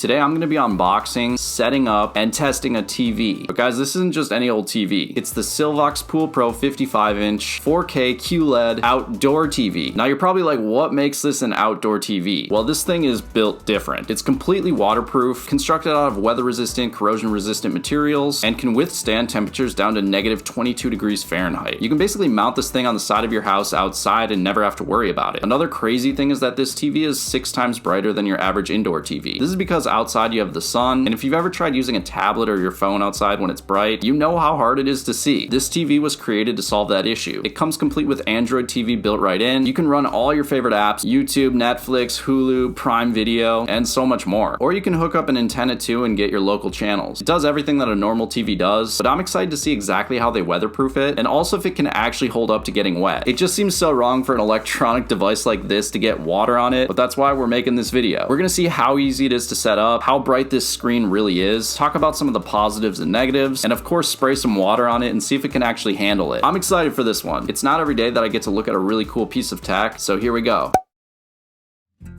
Today I'm going to be unboxing, setting up, and testing a TV. But guys, this isn't just any old TV. It's the Sylvox Pool Pro 55-inch 4K QLED outdoor TV. Now you're probably like, what makes this an outdoor TV? Well, this thing is built different. It's completely waterproof, constructed out of weather-resistant, corrosion-resistant materials, and can withstand temperatures down to negative 22 degrees Fahrenheit. You can basically mount this thing on the side of your house outside and never have to worry about it. Another crazy thing is that this TV is 6 times brighter than your average indoor TV. This is because outside you have the sun, and if you've ever tried using a tablet or your phone outside when it's bright, you know how hard it is to see. This TV was created to solve that issue. It comes complete with Android TV built right in. You can run all your favorite apps, YouTube, Netflix, Hulu, Prime Video, and so much more. Or you can hook up an antenna too and get your local channels. It does everything that a normal TV does, but I'm excited to see exactly how they weatherproof it, and also if it can actually hold up to getting wet. It just seems so wrong for an electronic device like this to get water on it, but that's why we're making this video. We're gonna see how easy it is to set up, how bright this screen really is, talk about some of the positives and negatives, and of course spray some water on it and see if it can actually handle it. I'm excited for this one. It's not every day that I get to look at a really cool piece of tech, so here we go.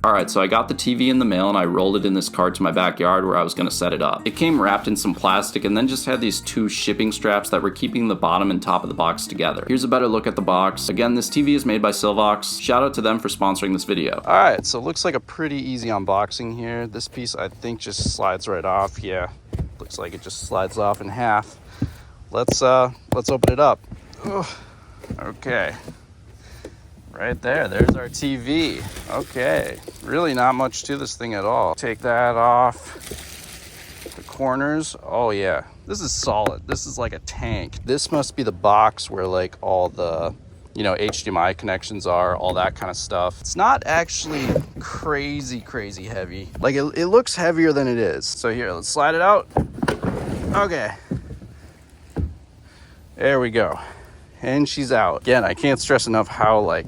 Alright, so I got the TV in the mail and I rolled it in this cart to my backyard where I was going to set it up. It came wrapped in some plastic and then just had these 2 shipping straps that were keeping the bottom and top of the box together. Here's a better look at the box. Again, this TV is made by Sylvox. Shout out to them for sponsoring this video. Alright, so it looks like a pretty easy unboxing here. This piece I think just slides right off. Yeah, looks like it just slides off in half. Let's open it up. Ugh. Okay. Right there, there's our TV. Okay, really not much to this thing at all. Take that off. The corners, oh yeah. This is solid, this is like a tank. This must be the box where like all the, you know, HDMI connections are, all that kind of stuff. It's not actually crazy heavy. Like it looks heavier than it is. So here, let's slide it out. Okay. There we go. And she's out. Again, I can't stress enough how like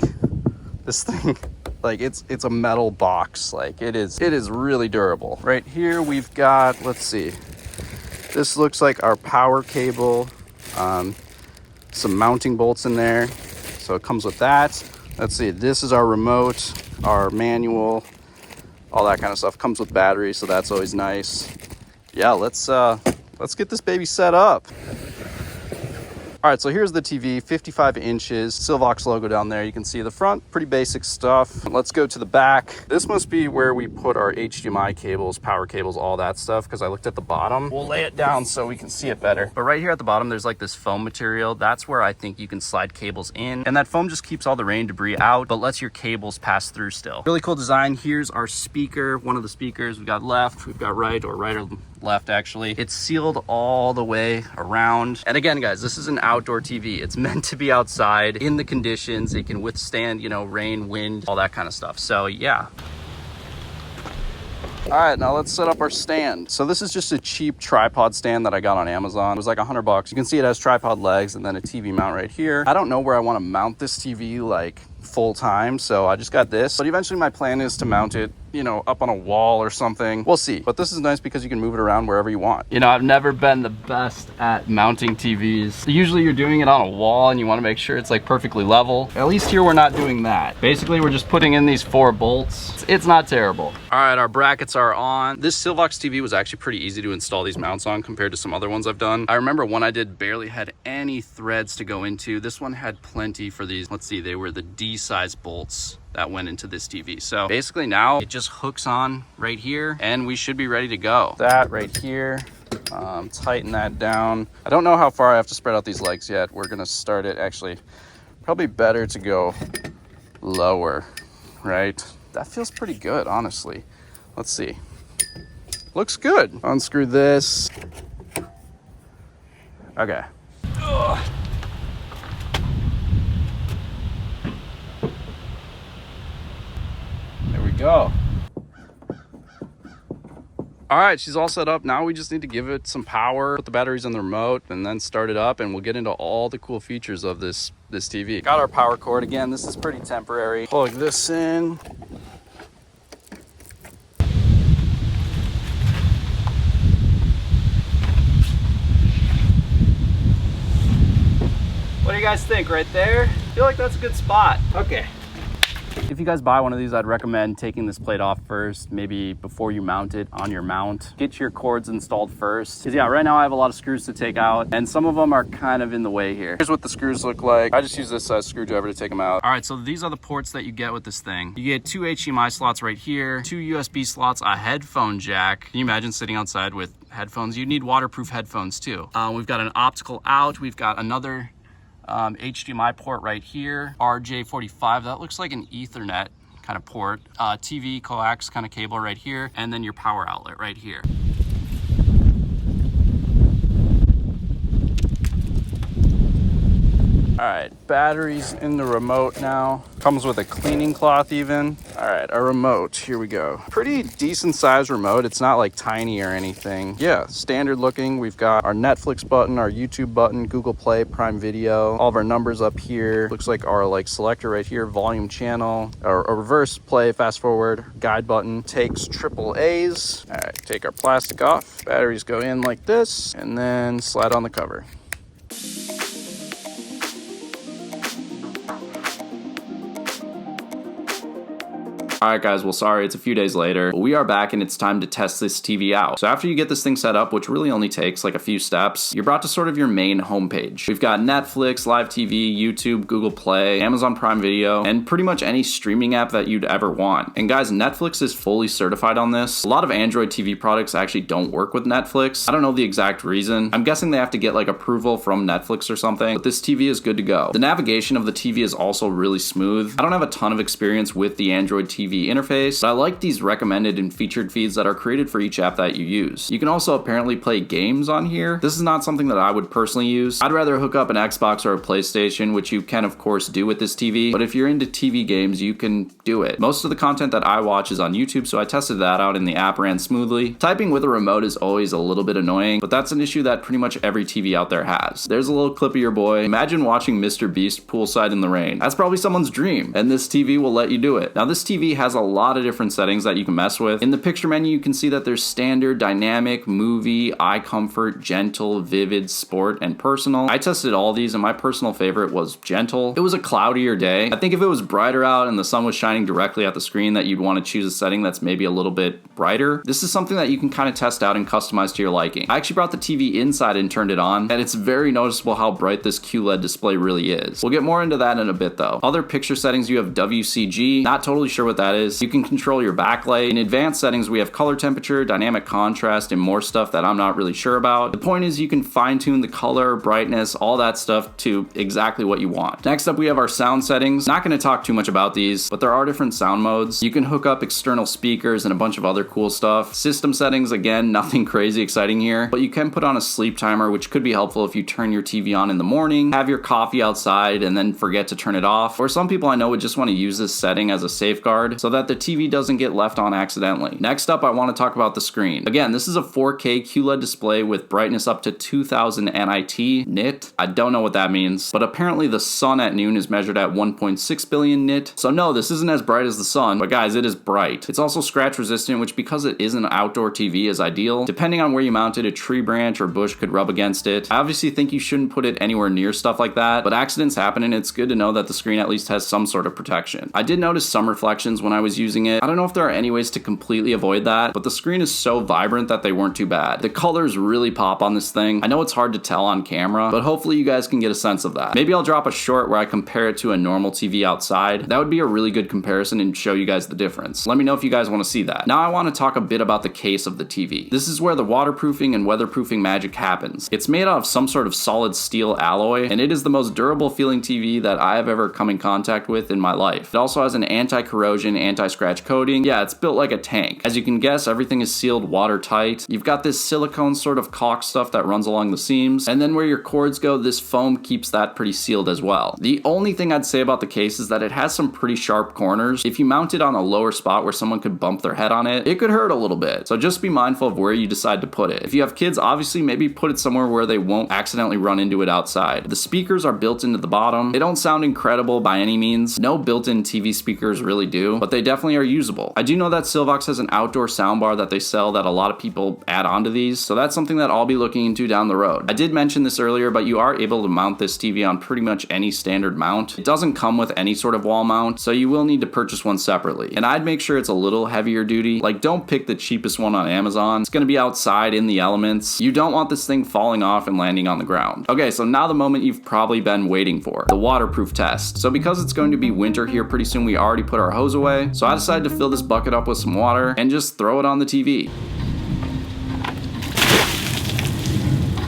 this thing, like it's a metal box. Like it is really durable. Right here we've got, let's see, this looks like our power cable, some mounting bolts in there. So it comes with that. Let's see, this is our remote, our manual, all that kind of stuff. Comes with batteries, so that's always nice. Yeah, let's get this baby set up. All right, so here's the TV, 55 inches, Sylvox logo down there. You can see the front, pretty basic stuff. Let's go to the back. This must be where we put our HDMI cables, power cables, all that stuff, because I looked at the bottom. We'll lay it down so we can see it better. But right here at the bottom, there's like this foam material. That's where I think you can slide cables in. And that foam just keeps all the rain debris out, but lets your cables pass through still. Really cool design. Here's our speaker, one of the speakers. We've got left, we've got right or left actually. It's sealed all the way around. And again, guys, this is an outdoor TV. It's meant to be outside in the conditions. It can withstand, you know, rain, wind, all that kind of stuff. So yeah. All right, now let's set up our stand. So this is just a cheap tripod stand that I got on Amazon. It was like $100. You can see it has tripod legs and then a TV mount right here. I don't know where I want to mount this TV like full time, so I just got this. But eventually my plan is to mount it, you know, up on a wall or something. We'll see. But this is nice because you can move it around wherever you want. You know, I've never been the best at mounting TVs. Usually you're doing it on a wall and you want to make sure it's like perfectly level. At least here we're not doing that. Basically, we're just putting in these 4 bolts. It's not terrible. All right, our brackets are on. This Sylvox TV was actually pretty easy to install these mounts on compared to some other ones I've done. I remember one I did barely had any threads to go into. This one had plenty for these. Let's see, they were the D-size bolts that went into this TV. So basically now it just hooks on right here and we should be ready to go. That right here, tighten that down. I don't know how far I have to spread out these legs yet. We're gonna start it, actually probably better to go lower, right? That feels pretty good, honestly. Let's see. Looks good. Unscrew this. Okay. Ugh. Go. All right, she's all set up. Now we just need to give it some power, put the batteries in the remote, and then start it up, and we'll get into all the cool features of this TV. Got our power cord. Again, this is pretty temporary. Plug this in. What do you guys think right there? I feel like that's a good spot. Okay. If you guys buy one of these, I'd recommend taking this plate off first, maybe before you mount it on your mount. Get your cords installed first. Because yeah, right now I have a lot of screws to take out, and some of them are kind of in the way here. Here's what the screws look like. I just use this screwdriver to take them out. All right, so these are the ports that you get with this thing. You get 2 HDMI slots right here, 2 USB slots, a headphone jack. Can you imagine sitting outside with headphones? You need waterproof headphones too. We've got an optical out. We've got another HDMI port right here, RJ45. That looks like an Ethernet kind of port. TV coax kind of cable right here, and then your power outlet right here. All right, batteries in the remote now. Comes with a cleaning cloth even. All right, our remote, here we go. Pretty decent sized remote. It's not like tiny or anything. Yeah, standard looking. We've got our Netflix button, our YouTube button, Google Play, Prime Video, all of our numbers up here. Looks like our like selector right here, volume channel, or a reverse play, fast forward, guide button. Takes triple A's. All right, take our plastic off. Batteries go in like this, and then slide on the cover. Alright guys, well sorry, it's a few days later, but we are back and it's time to test this TV out. So after you get this thing set up, which really only takes like a few steps, you're brought to sort of your main homepage. We've got Netflix, Live TV, YouTube, Google Play, Amazon Prime Video, and pretty much any streaming app that you'd ever want. And guys, Netflix is fully certified on this. A lot of Android TV products actually don't work with Netflix. I don't know the exact reason. I'm guessing they have to get like approval from Netflix or something, but this TV is good to go. The navigation of the TV is also really smooth. I don't have a ton of experience with the Android TV interface, but I like these recommended and featured feeds that are created for each app that you use. You can also apparently play games on here. This is not something that I would personally use. I'd rather hook up an Xbox or a PlayStation, which you can of course do with this TV, but if you're into TV games, you can do it. Most of the content that I watch is on YouTube, so I tested that out and the app ran smoothly. Typing with a remote is always a little bit annoying, but that's an issue that pretty much every TV out there has. There's a little clip of your boy. Imagine watching Mr. Beast poolside in the rain. That's probably someone's dream, and this TV will let you do it. Now this TV has a lot of different settings that you can mess with. In the picture menu, you can see that there's standard, dynamic, movie, eye comfort, gentle, vivid, sport, and personal. I tested all these and my personal favorite was gentle. It was a cloudier day. I think if it was brighter out and the sun was shining directly at the screen that you'd want to choose a setting that's maybe a little bit brighter. This is something that you can kind of test out and customize to your liking. I actually brought the TV inside and turned it on, and it's very noticeable how bright this QLED display really is. We'll get more into that in a bit though. Other picture settings, you have WCG. Not totally sure what that is. You can control your backlight. In advanced settings, we have color temperature, dynamic contrast, and more stuff that I'm not really sure about. The point is you can fine tune the color, brightness, all that stuff to exactly what you want. Next up, we have our sound settings. Not going to talk too much about these, but there are different sound modes. You can hook up external speakers and a bunch of other cool stuff. System settings, again, nothing crazy exciting here, but you can put on a sleep timer, which could be helpful if you turn your TV on in the morning, have your coffee outside, and then forget to turn it off. Or some people I know would just want to use this setting as a safeguard so that the TV doesn't get left on accidentally. Next up, I want to talk about the screen. Again, this is a 4K QLED display with brightness up to 2000 nit. I don't know what that means, but apparently the sun at noon is measured at 1.6 billion nit. So no, this isn't as bright as the sun, but guys, it is bright. It's also scratch resistant, which because it is an outdoor TV is ideal. Depending on where you mount it, a tree branch or bush could rub against it. I obviously think you shouldn't put it anywhere near stuff like that, but accidents happen and it's good to know that the screen at least has some sort of protection. I did notice some reflections when I was using it. I don't know if there are any ways to completely avoid that, but the screen is so vibrant that they weren't too bad. The colors really pop on this thing. I know it's hard to tell on camera, but hopefully you guys can get a sense of that. Maybe I'll drop a short where I compare it to a normal TV outside. That would be a really good comparison and show you guys the difference. Let me know if you guys want to see that. Now I want to talk a bit about the case of the TV. This is where the waterproofing and weatherproofing magic happens. It's made out of some sort of solid steel alloy, and it is the most durable feeling TV that I have ever come in contact with in my life. It also has an anti-corrosion, anti-scratch coating. Yeah, it's built like a tank. As you can guess, everything is sealed watertight. You've got this silicone sort of caulk stuff that runs along the seams, and then where your cords go, this foam keeps that pretty sealed as well. The only thing I'd say about the case is that it has some pretty sharp corners. If you mount it on a lower spot where someone could bump their head on it, it could hurt a little bit. So just be mindful of where you decide to put it. If you have kids, obviously maybe put it somewhere where they won't accidentally run into it outside. The speakers are built into the bottom. They don't sound incredible by any means. No built-in TV speakers really do, but they definitely are usable. I do know that Sylvox has an outdoor soundbar that they sell that a lot of people add onto these, so that's something that I'll be looking into down the road. I did mention this earlier, but you are able to mount this TV on pretty much any standard mount. It doesn't come with any sort of wall mount, so you will need to purchase one separately. And I'd make sure it's a little heavier duty. Like, don't pick the cheapest one on Amazon. It's gonna be outside in the elements. You don't want this thing falling off and landing on the ground. Okay, so now the moment you've probably been waiting for, the waterproof test. So because it's going to be winter here pretty soon, we already put our hose away. So I decided to fill this bucket up with some water and just throw it on the TV.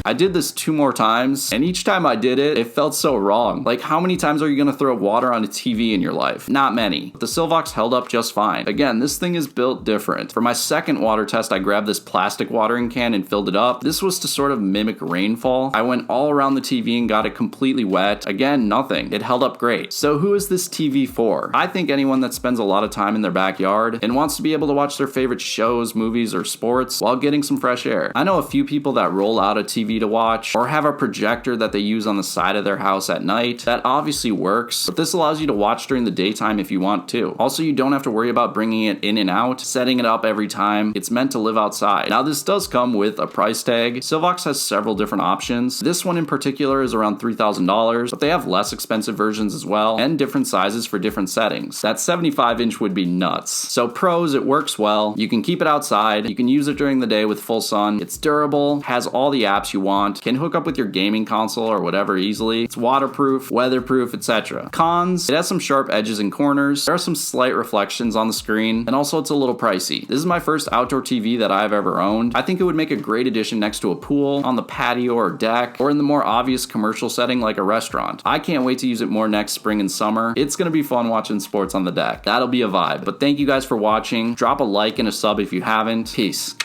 I did this 2 more times, and each time I did it, it felt so wrong. Like, how many times are you gonna throw water on a TV in your life? Not many. But the Sylvox held up just fine. Again, this thing is built different. For my second water test, I grabbed this plastic watering can and filled it up. This was to sort of mimic rainfall. I went all around the TV and got it completely wet. Again, nothing. It held up great. So who is this TV for? I think anyone that spends a lot of time in their backyard and wants to be able to watch their favorite shows, movies, or sports while getting some fresh air. I know a few people that roll out a TV to watch or have a projector that they use on the side of their house at night. That obviously works, but this allows you to watch during the daytime if you want to. Also, you don't have to worry about bringing it in and out, setting it up every time. It's meant to live outside. Now, this does come with a price tag. Sylvox has several different options. This one in particular is around $3,000, but they have less expensive versions as well and different sizes for different settings. That 75-inch would be nuts. So pros, it works well. You can keep it outside. You can use it during the day with full sun. It's durable, has all the apps you want, can hook up with your gaming console or whatever easily. It's waterproof, weatherproof, etc. Cons, it has some sharp edges and corners. There are some slight reflections on the screen, and also it's a little pricey. This is my first outdoor TV that I've ever owned. I think it would make a great addition next to a pool, on the patio or deck, or in the more obvious commercial setting like a restaurant. I can't wait to use it more next spring and summer. It's gonna be fun watching sports on the deck. That'll be a vibe. But thank you guys for watching. Drop a like and a sub if you haven't. Peace.